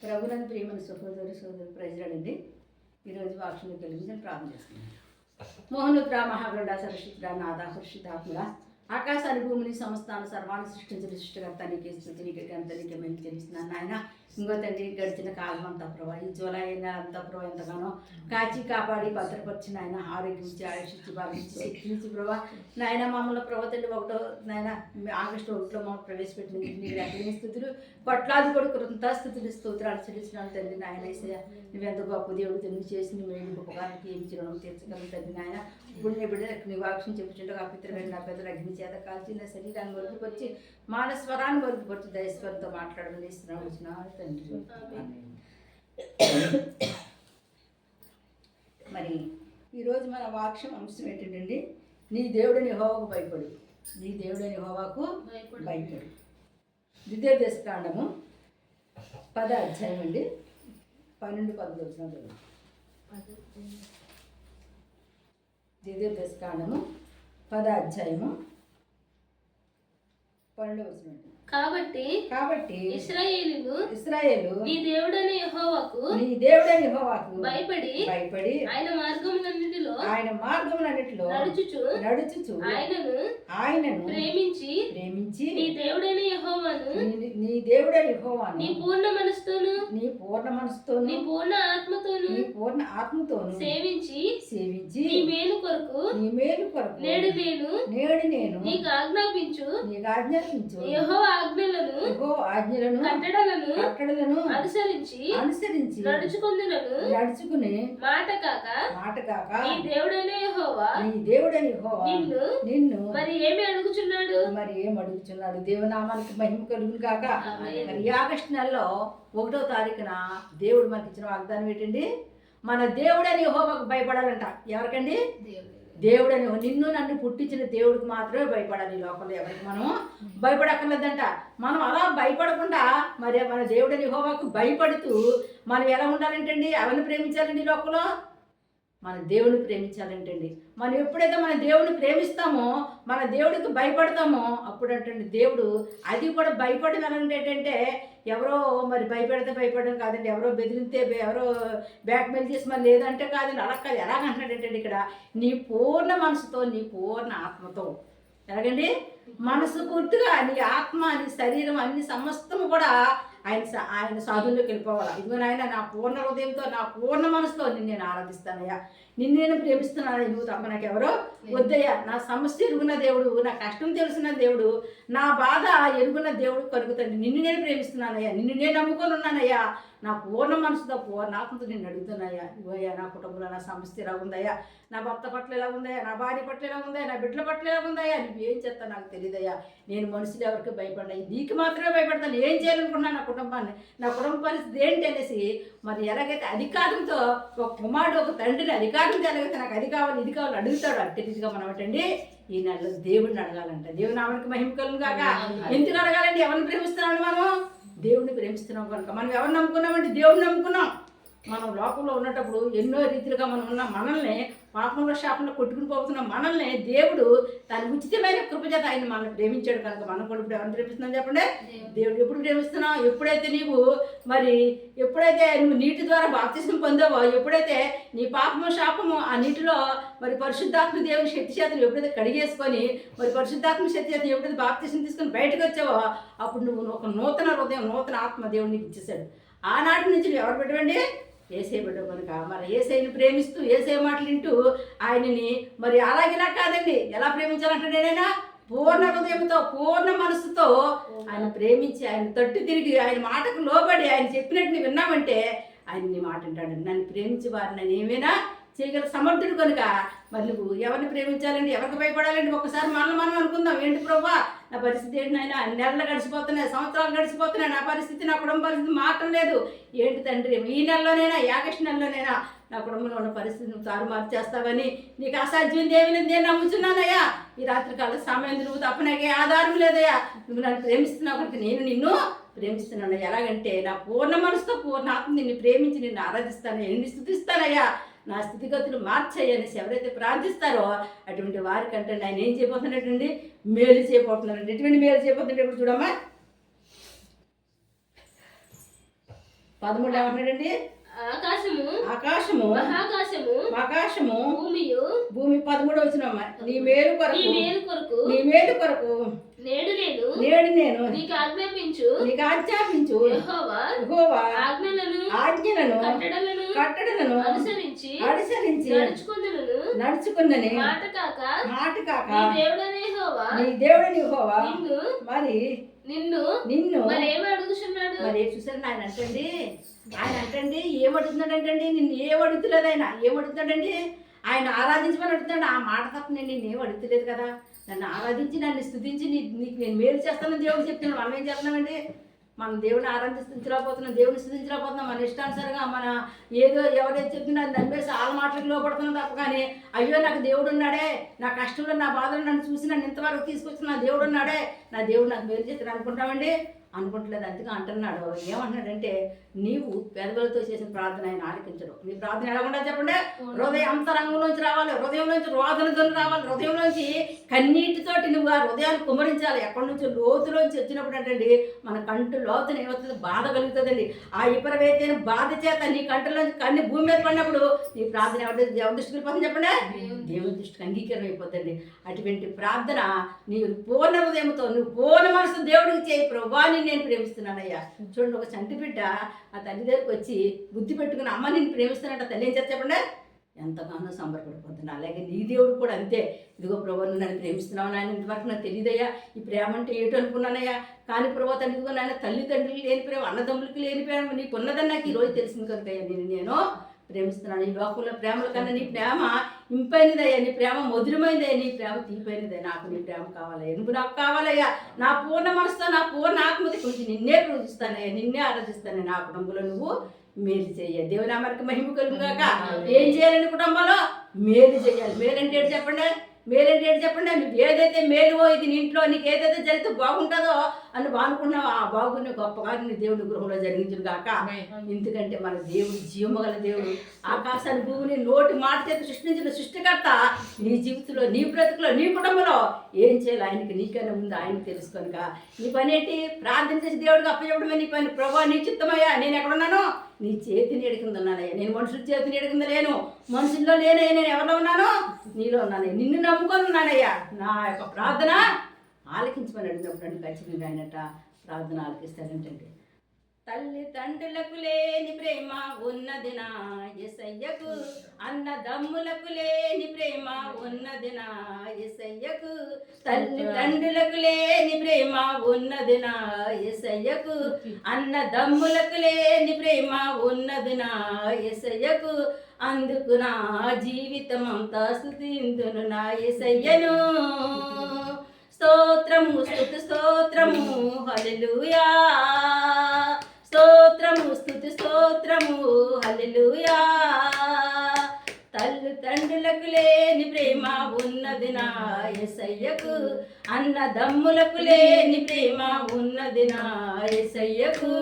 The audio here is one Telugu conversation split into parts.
ప్రభునందు ప్రియమైన సోదరి ప్రజలండి. ఈరోజు వాక్యం తెలుగు ప్రారంభం చేస్తున్నాను. మోహనుద్ర మహాగరుడ సరస్వతుడ నాద హర్షితాత్ముల ఆకాశాన్ని భూమిని సంస్థాన సర్వాన్ని సృష్టించిన సృష్టికర్త నీకే స్థుతి నీకే గంత నీకే మేము తెలుస్తున్నాను నాయన. ఇంకో తండ్రి గడిచిన కాలం అంతా ప్రభావ ఈ జూలై నెల అంతా ప్రభావ ఎంతగానో కాచి కాపాడి భద్రపరిచి నాయన ఆరోగ్యం ఇచ్చి ఆయుష్ ఇచ్చి భావించి శక్తి ఇచ్చి ప్రభావ నాయన మమ్మల్ని ప్రభావ తండ్రి ఒకటో నాయన ఆగస్టు 1లో మమ్మల్ని ప్రవేశపెట్టిన నీకు ఎక్కడిని స్థుతులు కొట్లాది కూడా కృతజ్ఞతాస్తుతులు స్తోత్రాలు చెల్లిస్తున్నాను తండ్రి నాయన. ఏసయ్య నువ్వెంత గొప్ప దేవుడు తండ్రి చేసి మేము ఉపకారానికి ఏమి చిరుణం తీర్చగలను తండ్రి నాయన. ఇప్పుడు నీ బిడ్డ నీ వాక్యం చెప్పుచుంటే ఆ పితృ నా పెద్దలు అగ్ని చేత కాల్చి నా శరీరాన్ని వరకుపరిచి మాన స్వరాన్ని వరకుపరిచి దయస్వరంతో మాట్లాడమని ఇస్తున్నాను వచ్చిన తండ్రి. మరి ఈరోజు మన వాక్యం అంశం ఏంటండి, నీ దేవుడిని యెహోవాకు భయపడు. నీ దేవుడిని యెహోవాకు భయపడు. ద్వితీయోపదేశకాండము 10వ అధ్యాయం అండి, 12-14 వచనాలు. ద్వితీయోపదేశకాండము 10వ అధ్యాయము 12వ వచనం. కాబట్టి ఇశ్రాయేలు నీ దేవుడైన యెహోవాకు భయపడి ఆయన మార్గములన్నిటిలో నడుచుచు ఆయనను ప్రేమించి నీ దేవుడైన యెహోవాను నీ పూర్ణ మనసుతోను నీ పూర్ణ ఆత్మతోను సేవించి నీ మేలు కొరకు నేడు నేను నీకు ఆజ్ఞాపించు యెహోవా ఆజ్ఞలను కట్టడలను అనుసరించి నడుచుకుని మాట కాక నీ దేవుడైన యెహోవా నిన్ను మరి ఏమి అడుగుచున్నాడు. దేవునామానికి మహిమ కలుగును కాక. మరి ఆగస్టు నెలలో 1వ తారీఖున దేవుడు మనకి ఇచ్చిన వాగ్దానం ఏంటండి, మన దేవుడని యెహోవాకు భయపడాలంట. ఎవరికండి? దేవుడని నిన్ను నన్ను పుట్టించిన దేవుడికి మాత్రమే భయపడాలి. ఈ లోకంలో ఎవరికి మనం భయపడక్కర్లేదంట. మనం అలా భయపడకుండా మరి మన దేవుడని యెహోవాకు భయపడుతూ మనం ఎలా ఉండాలంటండి, ఎవరిని ప్రేమించాలండి? ఈ లోకంలో మన దేవుని ప్రేమించాలంటండి. మనం ఎప్పుడైతే మన దేవుని ప్రేమిస్తామో, మన దేవుడికి భయపడతామో, అప్పుడు అంటే దేవుడు అది కూడా భయపడడం ఎలాంటి ఎవరో మరి భయపడడం కాదండి, ఎవరో బెదిరితే ఎవరో బ్యాక్మెయిల్ చేసి మరి లేదంటే కాదండి. అలా కాదు. ఎలాగంటున్నాడంటే ఇక్కడ నీ పూర్ణ మనసుతో నీ పూర్ణ ఆత్మతో, ఎలాగండి మనసు పూర్తిగా నీ ఆత్మ నీ శరీరం అన్ని సమస్తము కూడా ఆయన సాధుల్లోకి వెళ్ళిపోవాలి. ఇదిగో నాయన నా పూర్ణ హృదయంతో నా పూర్ణ మనసుతో నిన్ను నేను ఆరాధిస్తానయ్యా, నిన్ను నేను ప్రేమిస్తున్నానయ్యా, నువ్వు తప్ప నాకెవరో వద్దయ్యా. నా సమస్య ఎరుగున్న దేవుడు, నా కష్టం తెలిసిన దేవుడు, నా బాధ ఎరుగున్న దేవుడు కలుగుతాడు. నిన్ను నేను ప్రేమిస్తున్నానయ్యా, నిన్ను నేను నమ్ముకొని ఉన్నానయ్యా, నా పూర్ణ మనసుతో పూర్ణ ఆత్మతో నేను అడుగుతున్నాయ్యా. ఇవయ్యా నా కుటుంబంలో నా సమస్య ఎలా ఉందయ్యా, నా భర్త పట్ల ఎలా ఉందయ్యా, నా భార్య పట్ల ఎలా ఉందయ్యా, నా బిడ్డల పట్ల ఎలా ఉందయ్యా, నువ్వేం చేస్తా నాకు తెలియదయ్యా. నేను మనుషులు ఎవరికి భయపడ్డాయి, నీకు మాత్రమే భయపడతాను. ఏం చేయాలనుకున్నాను నా కుటుంబాన్ని, నా కుటుంబ పరిస్థితి ఏంటి అనేసి మరి ఎలాగైతే అధికారంతో ఒక కుమారుడు ఒక తండ్రిని అధికారంతో ఎలాగైతే నాకు అది కావాలి ఇది కావాలి అడుగుతాడు, అట్టి రీతిగా మనం ఏంటండి ఈ నెలలో దేవుడిని అడగాలంట. దేవుని నామానికి మహిమ కలుగును కాక. ఎందుకు అడగాలండి? ఎవరిని ప్రేమిస్తున్నామండి? మనం దేవుడిని ప్రేమిస్తున్నాం కనుక. మనం ఎవరు నమ్ముకున్నామంటే దేవుడిని నమ్ముకున్నాం. మనం లోకంలో ఉన్నప్పుడు ఎన్నో రీతిలుగా మనం ఉన్నాం. మనల్ని పాపంలో శాపంలో కొట్టుకుని పోతున్నాం. మనల్ని దేవుడు తన ఉచితమైన కృపచేత ఆయన మనల్ని ప్రేమించాడు కనుక మనం కూడా ఇప్పుడు ఎవరిని ప్రేమిస్తున్నాం చెప్పండి? దేవుడు ఎప్పుడు ప్రేమిస్తున్నావు? ఎప్పుడైతే నువ్వు నీటి ద్వారా బాప్తిస్మం పొందావో, ఎప్పుడైతే నీ పాపము శాపము ఆ నీటిలో మరి పరిశుద్ధాత్మ దేవుని శక్తి చేతను ఎప్పుడైతే కడిగేసుకొని మరి పరిశుద్ధాత్మ శక్తి చేత ఎప్పుడైతే బాప్తిస్మం తీసుకొని బయటకు వచ్చావో, అప్పుడు నువ్వు ఒక నూతన హృదయం నూతన ఆత్మ దేవుడు నీకు ఇచ్చేసాడు. ఆనాటి నుంచి నువ్వు ఎవరు పెట్టవండి? ఏసై బిడ్డ కనుక. మరి ఏసైని ప్రేమిస్తూ ఏసై మాటలు వింటూ ఆయనని మరి అలాగేలా కాదండి, ఎలా ప్రేమించాలంటే నేనైనా పూర్ణ హృదయంతో పూర్ణ మనసుతో ఆయన ప్రేమించి ఆయన తట్టు తిరిగి ఆయన మాటకు లోబడి ఆయన చెప్పినట్టు విన్నామంటే ఆయన నీ మాట వింటాడు. నన్ను ప్రేమించి వారు నన్ను ఏమైనా చేయగల సమర్థుడు కనుక. మరి నువ్వు ఎవరిని ప్రేమించాలండి, ఎవరికి భయపడాలండి? ఒక్కసారి మనం అనుకుందాం, ఏంటి ప్రభా నా పరిస్థితి ఏంటి నాయనా, నెలలు గడిచిపోతున్నాయి, సంవత్సరాలు గడిచిపోతున్నాయి, నా పరిస్థితి నా కుటుంబ పరిస్థితి మారటం లేదు. ఏంటి తండ్రి, ఈ నెలలోనైనా ఆగస్టు నెలలోనైనా నా కుటుంబంలో ఉన్న పరిస్థితి నువ్వు తారుమారు చేస్తావని నీకు అసాధ్యం ఏమి లేదు నేను నమ్ముచున్నానయ్యా. ఈ రాత్రికాల సమయం నువ్వు తప్ప నాకే ఆధారం లేదయ్యా. నువ్వు నన్ను ప్రేమిస్తున్నావు కనుక నేను నిన్ను ప్రేమిస్తున్నాను. ఎలాగంటే నా పూర్ణ మనసుతో పూర్ణ ఆత్మ నిన్ను ప్రేమించి నిన్ను ఆరాధిస్తాను, నిన్ను స్తుతిస్తానయ్యా. నా స్థితిగతులు మార్చేయనేసి ఎవరైతే ప్రార్థిస్తారో అటువంటి వారికంటే ఆయన ఏం చేయబోతున్నట్టండి? మేలు చేయబోతున్నారండి. ఎటువంటి మేలు చేయబోతుంటే ఇప్పుడు చూడమ్మా, 13 ఏమంటున్నాడండి? ఆకాశము ఆకాశము మహాకాశము ఆకాశము భూమి 13 వచ్చినమ్మ నీ మేలు కొరకు నేడు నేను నీకు ఆజ్ఞాపించు యెహోవా ఆజ్ఞలను కట్టడలను అనుసరించి నడుచుకుందని మాట కాక నీ దేవుడని యెహోవా మరి నిన్ను మరి ఏమి అడుగుతున్నాడు? మరి చూసారు ఆయన అంటండి ఏమడుగుతున్నాడంటండి? నిన్ను ఏమడుగుతలేదు ఆయన. ఏమడుగుతాడండి? ఆయన ఆరాధించమని అడుగుతాడు. ఆ మాట తప్ప నేను నిన్నేం అడుగుతలేదు కదా. నన్ను ఆరాధించి నన్ను స్తుతించి నీకు నేను మేలు చేస్తానని దేవుడు చెప్తున్నాను. మనం ఏం చేస్తున్నామండి? మనం దేవుని ఆరాధించలేకపోతున్నాం, దేవుని స్థుతించలేకపోతున్నాం. మన ఇష్టానుసారంగా మన ఏదో ఎవరైతే చెప్తున్నా నమ్మేసి వాళ్ళ మాటలకు లోపడుతున్నాం తప్ప కానీ అయ్యో నాకు దేవుడు ఉన్నాడే, నా కష్టంలో నా బాధలు నన్ను చూసి నన్ను ఇంతవరకు తీసుకొచ్చిన నా దేవుడు ఉన్నాడే, నా దేవుడు నాకు మేలు చేస్తాను అనుకుంటామండి. అనుకుంటలేదు. అందుకే అంటున్నాడు. ఏమంటున్నాడంటే నీవు పెదవులతో చేసిన ప్రార్థన ఆయన ఆలకించడు. నీ ప్రార్థన ఎలా ఉండాలి చెప్పండి? హృదయ అంతరంగంలోంచి రావాలి, హృదయంలోంచి రోదనతో రావాలి, హృదయంలోంచి కన్నీటితోటి నువ్వు ఆ హృదయాన్ని కుమ్మరించాలి. ఎక్కడి నుంచి లోతులోంచి వచ్చినప్పుడు అంటే మన కంటు లోతున ఏమవుతుంది? బాధ కలుగుతుందండి. ఆ విపరీతమైన బాధ చేత నీ కంటిలోంచి కన్ని భూమి మీద పడినప్పుడు నీ ప్రార్థన ఎవరి దృష్టికి వెళ్ళిపోతుంది చెప్పండి? దేవుని దృష్టికి అంగీకారం అయిపోతుంది. అటువంటి ప్రార్థన నీ పూర్ణ హృదయంతో నువ్వు పూర్ణ మనసు దేవుడికి చేయి. ప్రభువా నేను ప్రేమిస్తున్నానయ్యా. చూడండి, ఒక చంటి బిడ్డ ఆ తల్లి దగ్గరికి వచ్చి బుద్ధి పెట్టుకుని అమ్మ నేను ప్రేమిస్తానంట. తల్లి ఏం చేస్తా చెప్పండి? ఎంతగానో సంబరపడిపోతున్నా. అలాగే నీ దేవుడు కూడా అంతే. ఇదిగో ప్రభు నువ్వు నన్ను ప్రేమిస్తున్నావు నాయన, ఇంతవరకు నాకు తెలియదయ్యా ఈ ప్రేమ అంటే ఏటో అనుకున్నానయ్యా. కానీ ప్రభు తండ్రి ఇదిగో నాయన తల్లిదండ్రులు లేని ప్రేమ, అన్నదమ్ములకి లేని ప్రేమ నీకు ఉన్నదని నాకు ఈరోజు తెలిసింది కనుకయ్యా నేను ప్రేమిస్తున్నాను. ఈ లోకంలో ప్రేమల కన్నా నీ ప్రేమ ఇంపైనదయ్యా, నీ ప్రేమ మధురమైనదయ్యా, నీ ప్రేమ తీపైనదయ్యా. నాకు నీ ప్రేమ కావాలయ్యా, నువ్వు నాకు కావాలయ్యా. నా పూర్ణ మనసుతో నా పూర్ణ ఆత్మతో కొంచెం నిన్నే పూజిస్తానయ్యా, నిన్నే ఆరాధిస్తానయ్యా. నా కుటుంబంలో నువ్వు మేలు చేయ. దేవుని నామానికి మహిమ కలుగుగాక. ఏం చేయాలని కుటుంబంలో? మేలు చేయాలి. మేలంటే ఏంటి చెప్పండి? మేలంటే ఏంటి చెప్పండి? నువ్వు ఏదైతే మేలువో ఇది నీ ఇంట్లో నీకు ఏదైతే జరిగితే బాగుంటుందో అని బాగునుకున్నావు, ఆ బాగుని గొప్పగా నీ దేవుని గృహంలో జరిగించును గాక. ఎందుకంటే మన దేవుడు జీవమగల దేవుడు. ఆకాశాన్ని భూమిని నోటి మాట చేత సృష్టించిన సృష్టికర్త నీ జీవితంలో, నీ బ్రతుకులో, నీ కుటుంబంలో ఏం చేయాలి ఆయనకి నీకైనా ముందు ఆయనకు తెలుసుకొనిక. నీ పని ఏంటి? ప్రార్థన చేసి దేవుడికి అప్పచెప్పడమే నీ పని. ప్రభువా నీ చిత్తమయ్యా, నేను ఎక్కడున్నాను? నీ చేతిని ఎడుకుంది ఉన్నానయ్యా. నేను మనుషుల చేతిని ఎడుకుంది లేను, మనుషుల్లో లేనయ్యా. నేను ఎవరిలో ఉన్నాను? నీలో ఉన్నానయ్యా. నిన్ను నమ్ముకొని ఉన్నానయ్యా. నా యొక్క ప్రార్థన ఆలకించమని అడిగినప్పుడు ఖచ్చితంగా ఆయనట ప్రార్థన ఆలకిస్తాడంటండి. తల్లి తండ్రులకు లేని ప్రేమ ఉన్నది నా యేసయ్యకు, అన్నదమ్ములకు లేని ప్రేమ ఉన్నది నా యేసయ్యకు, తల్లి తండ్రులకు లేని ప్రేమ ఉన్నది నా యేసయ్యకు, అన్నదమ్ములకు లేని ప్రేమ ఉన్నది నా యేసయ్యకు, అందుకు నా జీవితం అంతా స్తుతింతును నా యేసయ్యను. స్తోత్రము స్తుతి స్తోత్రము హల్లెలూయా, స్తోత్రము స్తుతి స్తోత్రము హల్లెలూయా. తల్లి తండ్రులకు లేని ప్రేమ ఉన్నది నా యేసయ్యకు, అన్నదమ్ములకు లేని ప్రేమ ఉన్నది నా యేసయ్యకు.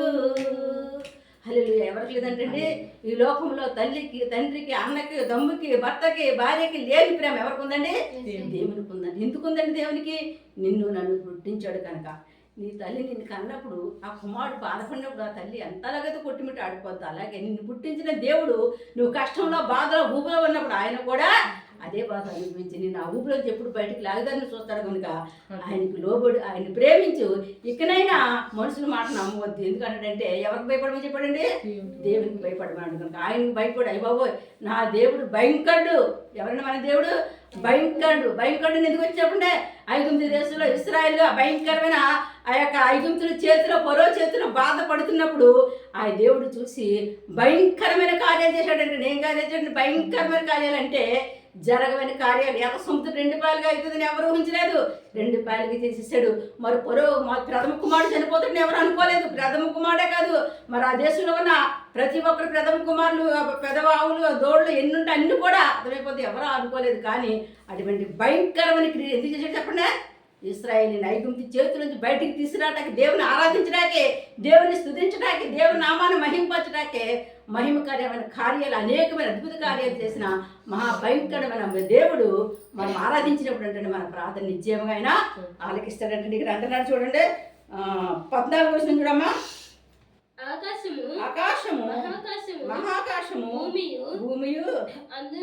హల్లెలూయా. ఎవరికి లేదంటే ఈ లోకంలో తల్లికి, తండ్రికి, అన్నకి, దమ్ముకి, భర్తకి, భార్యకి లేని ప్రేమ ఎవరికి ఉందండి? దేవునికి ఉందండి. ఎందుకు ఉందండి దేవునికి? నిన్ను నన్ను పుట్టించాడు కనుక. నీ తల్లి నిన్ను కన్నప్పుడు ఆ కుమారుడు బాధపడినప్పుడు ఆ తల్లి ఎంతలాగైతే కొట్టుమిట్టు ఆడిపోద్దు, అలాగే నిన్ను పుట్టించిన దేవుడు నువ్వు కష్టంలో, బాధలో, ఊపిలో ఉన్నప్పుడు ఆయన కూడా అదే బాధ అనిపించి నేను ఆ ఊపిలోంచి ఎప్పుడు బయటికి లాగదాన్ని చూస్తాడు కనుక ఆయనకు లోబడి ఆయన్ని ప్రేమించు. ఇకనైనా మనుషుల మాట నమ్మవద్దు. ఎందుకంటే ఎవరికి భయపడమని చెప్పాడండి? దేవునికి భయపడమన్నాడు కనుక ఆయనకు భయపడు. అయ్య బాబోయ్ నా దేవుడు భయంకరుడు. ఎవరైనా మన దేవుడు భయంకరుడు. భయంకరుడు ఎందుకు వచ్చి చెప్పండి? ఐగుప్తు దేశంలో ఇశ్రాయేలు ఆ భయంకరమైన ఆ యొక్క ఐగుప్తుల చేతిలో, ఫరో చేతిలో బాధపడుతున్నప్పుడు ఆ దేవుడు చూసి భయంకరమైన కార్యాలు చేశాడంటే. ఏం కార్యాలు చేశాడు? భయంకరమైన కార్యాలు అంటే జరగమైన కార్యాలు. ఎర్ర సముద్రం 2 పాయలుగా అవుతుందని ఎవరు ఊహించలేదు. 2 పాయలుగా చేసేసాడు. మరి ప్రథమ కుమారుడు చనిపోతుందని ఎవరు అనుకోలేదు. ప్రథమ కుమారుడే కాదు, మరి ఆ దేశంలో ఉన్న ప్రతి ఒక్కరు ప్రథమ కుమారులు, పెదవావులు, దోళ్ళు ఎన్నుంటే అన్ని కూడా అర్థమైపోతే ఎవరు అనుకోలేదు. కానీ అటువంటి భయంకరమైన క్రియ ఎందుకు చేశాడు చెప్పండి? ఇశ్రాయేలుని ఐగుప్తు చేతుల నుంచి బయటికి తీసుకురావడానికి, దేవుని ఆరాధించడానికే, దేవుని స్తుతించడానికే, దేవుని నామాన్ని మహింపరచడానికే మహిమకరమైన కార్యాలు, అనేకమైన అద్భుత కార్యాలు చేసిన మహాభయంకరమైన దేవుడు మనం ఆరాధించినప్పుడు అంటే మన ప్రార్థన నిశ్చయంగా ఆయన ఆలకిస్తాడంటే. ఇక్కడ అంటున్నాడు చూడండి 14 వచనం చూడమ్మా. ఆకాశము మహాకాశము భూమియు భూమియు అందు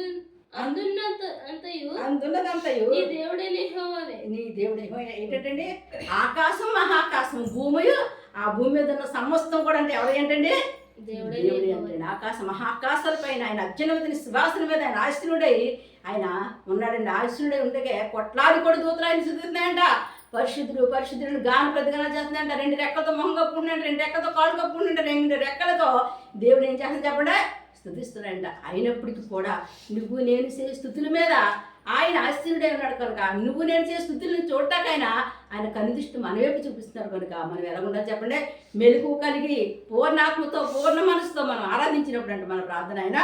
అందున్నంత అంతయు అందున్నదంతయు నీ దేవుడే యెహోవావే. నీ దేవుడు ఏంటంటే ఆకాశం మహాకాశం భూమియు ఆ భూమి మీద ఉన్న సమస్తం కూడా అంటే ఎవరు ఏంటండి దేవుడే దేవుడు యెహోవా. అంటే ఆకాశ మహాకాశాల పైన ఆయన అత్యున్నతిని సువాసన మీద ఆయన ఆశీనుడై ఆయన ఉన్నాడండి. ఆశీనుడై ఉండగా కొట్లాడి కూడా దూతలు ఆయన స్థుతిస్తున్నాయంట. పరిశుద్ధుడు పరిశుద్ధుడు గాన ప్రతిగాన చేస్తున్నాయంట. 2 రెక్కలతో మొహం కప్పుకుంటాయంట, 2 రెక్కలతో కాళ్ళు కప్పుకుంటాయంట, 2 రెక్కలతో దేవుడు ఏం చేస్తాడు చెప్పండి స్థుతిస్తున్నాడంట. అయినప్పటికీ కూడా నువ్వు నేను చేసే స్థుతుల మీద ఆయన ఆశీనుడై ఉన్నాడు కనుక నువ్వు నేను చేసే స్థుతులను చూడటాకైనా ఆయన కనుదృష్టి మన వైపు చూపిస్తున్నారు కనుక మనం ఎలా ఉండాలి చెప్పండి మెలకువ కలిగి పూర్ణాత్మతో పూర్ణ మనసుతో మనం ఆరాధించినప్పుడు అంటే మన ప్రార్థన ఆయన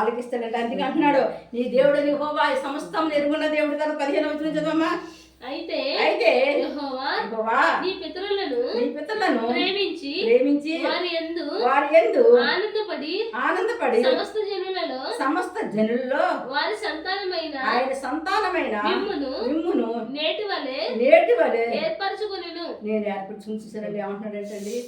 ఆలకిస్తాడంటే. అందుకే అంటున్నాడు నీ దేవుడు యెహోవా సమస్తం ఎరుగున్న దేవుడు కదా. 15వ వచనం చదవమ్మా. అయితే యెహోవా నీ పితరులను ప్రేమించి వారి యందు ఆనందపడి సమస్త జనులలో వారి ఆయన సంతానమైన మిమ్మును నేటి వలె ఏర్పరచుకొనెను. నేను ఏర్పరచుకుని చూసారండి. ఏమంటున్నాడంటండి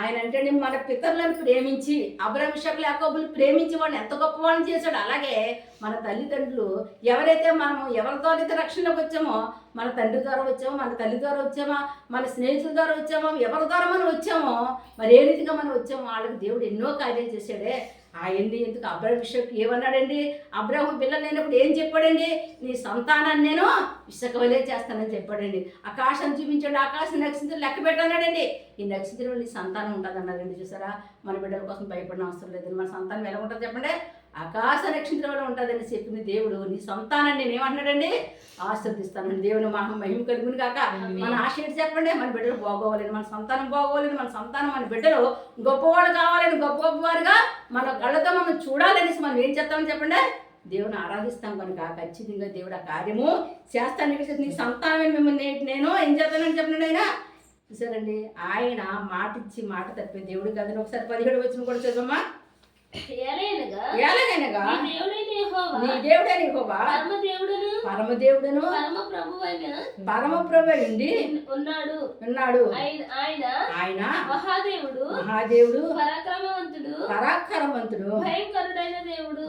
ఆయన అంటే మన పితరులను ప్రేమించి అబ్రహాము ఇస్సాకు యాకోబులు ప్రేమించి వాళ్ళని ఎంత గొప్ప వాళ్ళని చేశాడు. అలాగే మన తల్లిదండ్రులు ఎవరైతే మనము ఎవరితో అయితే రక్షణలోకి వచ్చామో మన తండ్రి ద్వారా వచ్చామో మన తల్లి ద్వారా వచ్చామా మన స్నేహితుల ద్వారా వచ్చామో ఎవరి ద్వారా మనం వచ్చామో మరి ఏ రీతిగా మనం వచ్చామో వాళ్ళకి దేవుడు ఎన్నో కార్యాలు చేశాడే. ఆయన్ని ఎందుకు అబ్రహాము ఇస్సాకు ఏమన్నాడండి అబ్రహాము పిల్లలు లేనప్పుడు ఏం చెప్పాడండి నీ సంతానాన్ని నేను ఇసుక వలే చేస్తానని చెప్పాడండి. ఆకాశం చూపించాడు ఆకాశం నక్షత్రం లెక్క పెట్టాడండి. ఈ నక్షత్రం నీ సంతానం ఉంటుంది అన్నారండి. చూసారా మన బిడ్డల కోసం భయపడిన అవసరం లేదండి. మన సంతానం ఎలా ఉంటుంది చెప్పండి ఆకాశ నక్షత్రం వల్ల ఉంటుందని చెప్పింది దేవుడు. నీ సంతానాన్ని నేను ఏమంటున్నాడండి ఆశీర్వదిస్తానండి. దేవుని మహిమ కలుగును కాక మన ఆశ ఏంటి చెప్పండి మన బిడ్డలు బాగోవాలని మన సంతానం బాగోవాలని మన సంతానం మన బిడ్డలు గొప్పవాళ్ళు కావాలని గొప్ప గొప్పవారుగా మన కళ్ళతో మనం చూడాలనేసి మనం ఏం చేస్తామని చెప్పండి దేవుని ఆరాధిస్తాం కనుక ఖచ్చితంగా దేవుడు ఆ కార్యము చేస్తాను. నీ సంతానం మిమ్మల్ని నేను ఏం చేస్తానని చెప్పండి ఆయన చూసారండి. ఆయన మాట ఇచ్చి మాట తప్పే దేవుడు కాదని ఒకసారి 17వ వచనం కూడా చదవమ్మా. ఎలాగైనగా నీ దేవుడైన యెహోవా పరమదేవుడును పరమప్రభు ఉండి ఉన్నాడు. ఆయన మహాదేవుడు పరాక్రమవంతుడు భయంకరమైన దేవుడు.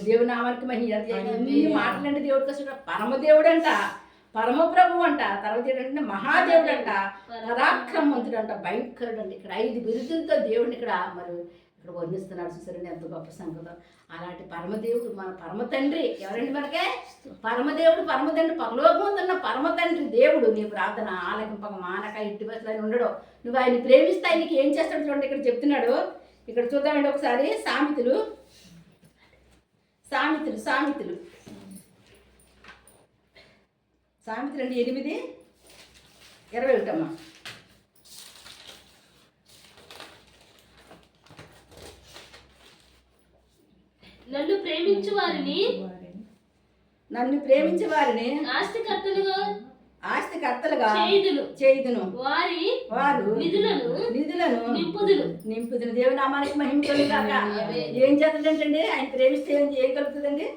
దేవుని నామానికి మహిమ. ఎన్ని మాటలంటే దేవుడికి అసలు పరమదేవుడు అంట పరమప్రభు అంట తర్వాత ఏంటంటే మహాదేవుడు అంట పరాక్రమవంతుడు అంట భయంకరుడు అంట. ఇక్కడ 5 బిరుదులతో దేవుడిని ఇక్కడ మరి ఇక్కడ వర్ణిస్తున్నాడు. చూసారండి ఎంత గొప్ప సంగతం. అలాంటి పరమదేవుడు మన పరమ తండ్రి ఎవరండి మనకే పరమదేవుడు పరమతండ్రి పరలోకమున్న పరమ తండ్రి దేవుడు. నీ ప్రార్థన ఆలకింపక మానక ఇంటి బస్సులు ఆయన ఉండడు. నువ్వు ఆయన ప్రేమిస్తే ఆయనకి ఏం చేస్తాడు చూడండి ఇక్కడ చెప్తున్నాడు. ఇక్కడ చూద్దామండి ఒకసారి సామెతలు సామెతలు సామెతలు సామెతలు అండి 8:21 నన్ను ప్రేమించు వారిని ఆస్తికర్తలుగా చేయుదును వారు నిధులను నింపుదును. దేవుని నామానికి మహిమ కలుగుగాక. ఏం చేస్తుందంటండి ఆయన ప్రేమిస్తే ఏం కలుగుతుందండి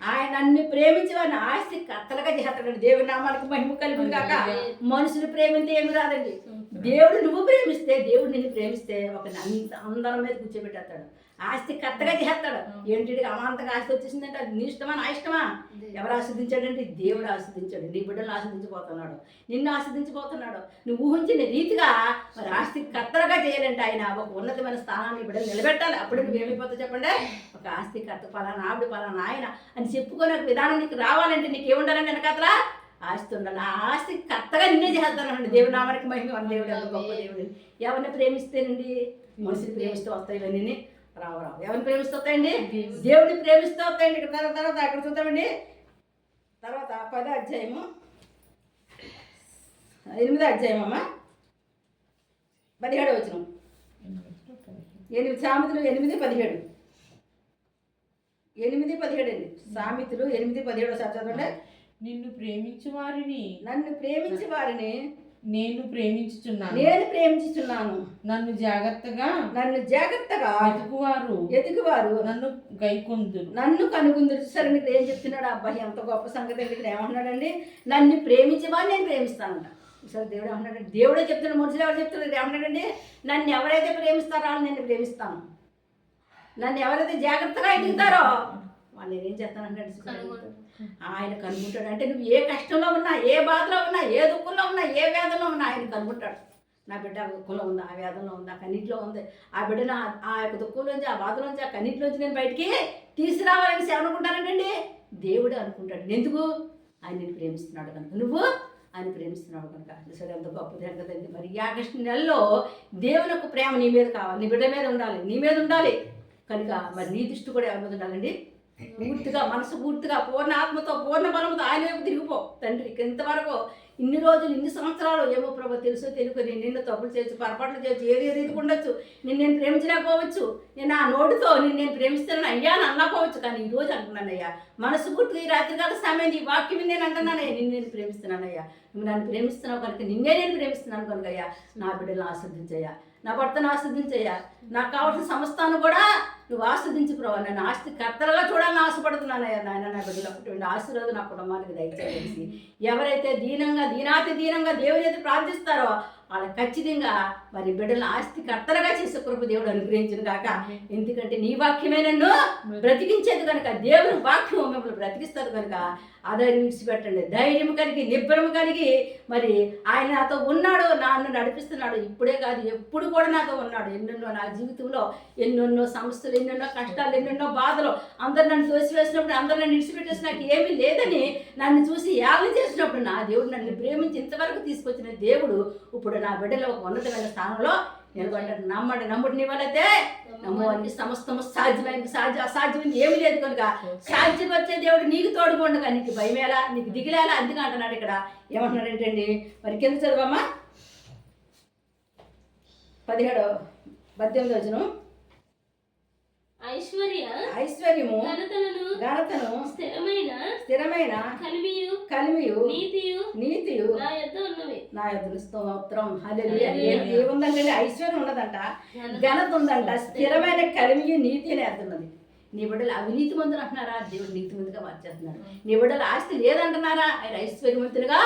ఆయన నన్ను ప్రేమించి వారిని ఆస్తికర్తలుగా చేస్తాడండి. దేవుని నామానికి మహిమ కలుగుగాక. మనుషులు ప్రేమిస్తే ఏమి రాదండి. దేవుడు నువ్వు ప్రేమిస్తే దేవుడు నిన్ను ప్రేమిస్తే ఒక అందరం మీద కూర్చోబెట్టేస్తాడు ఆస్తికర్తగా చేస్తాడు. ఏంటి అమాంతంగా ఆస్తి వచ్చేసిందంటే అది నీ ఇష్టమా నా ఇష్టమా ఎవరు ఆస్వాదించాడంటే దేవుడు ఆస్వాదించాడు. నీ బిడ్డలు ఆస్వాదించబోతున్నాడు నిన్ను ఆస్వాదించబోతున్నాడు. నువ్వు ఊహించిన రీతిగా మరి ఆస్తికర్తలుగా చేయాలంటే ఆయన ఒక ఉన్నతమైన స్థానాన్ని బిడ్డలు నిలబెట్టాలి. అప్పుడు నువ్వు ఏమైపోతావు చెప్పండి ఒక ఆస్తికర్త పలానా ఆవిడ పలానా ఆయన అని చెప్పుకునే విధానం నీకు రావాలంటే నీకు ఏముండాలంటే వెనకాతలా ఆస్తి ఉండాలి. ఆ ఆస్తి కర్తగా నిన్నే చేస్తానండి. దేవుడి నామానికి మహిమ. దేవుడు అంత గొప్ప దేవుడు. ఎవరిని ప్రేమిస్తేనండి మనుషులు ప్రేమిస్తూ వస్తాయి ఇవన్నీ రావు. ఎవరిని ప్రేమిస్తూ వస్తాయండి దేవుడిని ప్రేమిస్తూ వస్తాయండి. ఇక్కడ తర్వాత అక్కడ చూద్దామండి. తర్వాత 10వ అధ్యాయము 8వ అధ్యాయం అమ్మ 17వ వచనం. సామెతలు 8:17 8:17 అండి. సామెతలు 8:17 చదవండి. నన్ను ప్రేమించు వారిని నేను ప్రేమించుచున్నాను. నన్ను జాగ్రత్తగా ఎదుగువారు నన్ను కనుగొందురు. సరే ఇక్కడ ఏం చెప్తున్నాడు అబ్బాయి ఎంత గొప్ప సంగతి. ఇక్కడ ఏమంటున్నాడండి నన్ను ప్రేమించే వారిని నేను ప్రేమిస్తానంట. సరే దేవుడు ఏమంటున్నాడు దేవుడే చెప్తున్నాడు. మనుషులు ఎవరు చెప్తున్నాడు ఏమంటున్నాడండి నన్ను ఎవరైతే ప్రేమిస్తారో వాళ్ళు నేను ప్రేమిస్తాను. నన్ను ఎవరైతే జాగ్రత్తగా ఎదుగుతారో వాళ్ళు నేనేం చేస్తానంటే ఆయన కనుక్కుంటాడు. అంటే నువ్వు ఏ కష్టంలో ఉన్నా, ఏ బాధలో ఉన్నా, ఏ దుఃఖంలో ఉన్నా, ఏ వేదనలో ఉన్నా ఆయన కనుక్కుంటాడు. నా బిడ్డ దుఃఖంలో ఉందా, ఆ వేదనలో ఉందా, కన్నీటిలో ఉంది, ఆ బిడ్డను ఆ యొక్క దుఃఖంలోంచి, ఆ బాధలోంచి, ఆ కన్నీటిలోంచి నేను బయటికి తీసుకురావాలని అనుకుంటానంటండి. దేవుడు అనుకుంటాడు. ఎందుకు? ఆయన నేను ప్రేమిస్తున్నాడు కనుక, నువ్వు ఆయన ప్రేమిస్తున్నాడు కనుక. సరే, ఎంత గొప్పది కదండి. మరి ఈ ఆగస్టు నెలలో దేవుని యొక్క ప్రేమ నీ మీద కావాలి, నీ బిడ్డ మీద ఉండాలి, నీ మీద ఉండాలి కనుక మరి నీ దృష్టి కూడా ఎవరి మీద ఉండాలండి? పూర్తిగా, మనసు పూర్తిగా, పూర్ణ ఆత్మతో, పూర్ణ బలంతో ఆయన వైపు తిరిగిపో తండ్రి. ఇంతవరకు ఇన్ని రోజులు, ఇన్ని సంవత్సరాలు ఏమో ప్రభు తెలుసో తెలియక నిన్ను తప్పులు చేయొచ్చు, పొరపాట్లు చేయొచ్చు, ఏది రీతికి ఉండొచ్చు, నేను ప్రేమించలేకపోవచ్చు, నేను ఆ నోటితో నేను ప్రేమిస్తానని అయ్యా అని అనకపోవచ్చు. కానీ ఈ రోజు అంటున్నాను అయ్యా, మనసు పూర్తిగా ఈ రాత్రికాల సమయం ఈ వాక్యం నేను అంటున్నానయ్యా, నేను ప్రేమిస్తున్నానయ్యా, నువ్వు నన్ను ప్రేమిస్తున్నావు కనుక నిన్నే నేను ప్రేమిస్తున్నాను కనుక అయ్యా నా బిడ్డలను ఆస్వాదించయ్యా, నా భర్తను ఆస్వాదించయ్యా, నాకు కావాల్సిన సమస్తాన్ని కూడా నువ్వు ఆస్వాదించుకురావు. నన్ను ఆస్తి కర్తలుగా చూడాలని ఆశపడుతున్నానయ్యా నాయన. నా బిడ్డలో అటువంటి ఆశీర్వాదం నా కుటుంబానికి దయచేసి ఎవరైతే దీనాతి దీనంగా దేవుని అయితే ప్రార్థిస్తారో వాళ్ళకి ఖచ్చితంగా మరి బిడ్డలను ఆస్తి కర్తలుగా చేసే కృప దేవుడు అనుగ్రహించిన కాక. ఎందుకంటే నీ వాక్యమే నన్ను బ్రతికించేది కనుక, దేవుని వాక్యం మిమ్మల్ని బ్రతికిస్తుంది కనుక ఆధారం విడిచిపెట్టండి. ధైర్యం కలిగి, నిబ్బరం కలిగి మరి ఆయన నాతో ఉన్నాడు, నన్ను నడిపిస్తున్నాడు. ఇప్పుడే కాదు, ఎప్పుడు కూడా నాతో ఉన్నాడు. ఎన్నెన్నో నా జీవితంలో ఎన్నెన్నో సమస్యలు, ఎన్నెన్నో కష్టాలు, ఎన్నెన్నో బాధలు, అందరు నన్ను తోసివేసినప్పుడు, అందరు నన్ను విడిచిపెట్టేసి నాకు ఏమీ లేదని నన్ను చూసి ఏళ్ళని చేసినప్పుడు నా దేవుడు నన్ను ప్రేమించి ఇంతవరకు తీసుకొచ్చిన దేవుడు ఇప్పుడు నా బిడ్డలో ఒక ఉన్నతమైన స్థానంలో నిలబడ్డాడు. నమ్ముడు నీ వల్లైతే నమ్మవానికి సమస్తము సాధ్యమైనది, అసాధ్యమైనది ఏమీ లేదు కనుక సాధ్యపరిచే దేవుడు నీకు తోడుకుండగా నీకు భయమేలా, నీకు దిగిలేలా. అందుకే అంటున్నాడు ఇక్కడ. ఏమంటున్నాడు ఏంటండి మరి కింద చదవమ్మా 18 వచనం. ఐశ్వర్యము ఘనతను స్థిరమైన కలిమియు నీతియు నా యొద్ద స్తోత్రం. హల్లెలూయా. ఏముందంటే ఐశ్వర్యం ఉన్నదంట, ఘనత ఉందంట, స్థిరమైన కలిమియు నీతి అని అర్థున్నది. నీ బిడ్డలు అవినీతి మందులు అంటున్నారా? దేవుడు నీతి మందుగా మార్చేస్తున్నాడు. నీ బిడ్డలు ఆస్తి లేదంటున్నారా? ఆయన ఐశ్వర్యవంతులుగా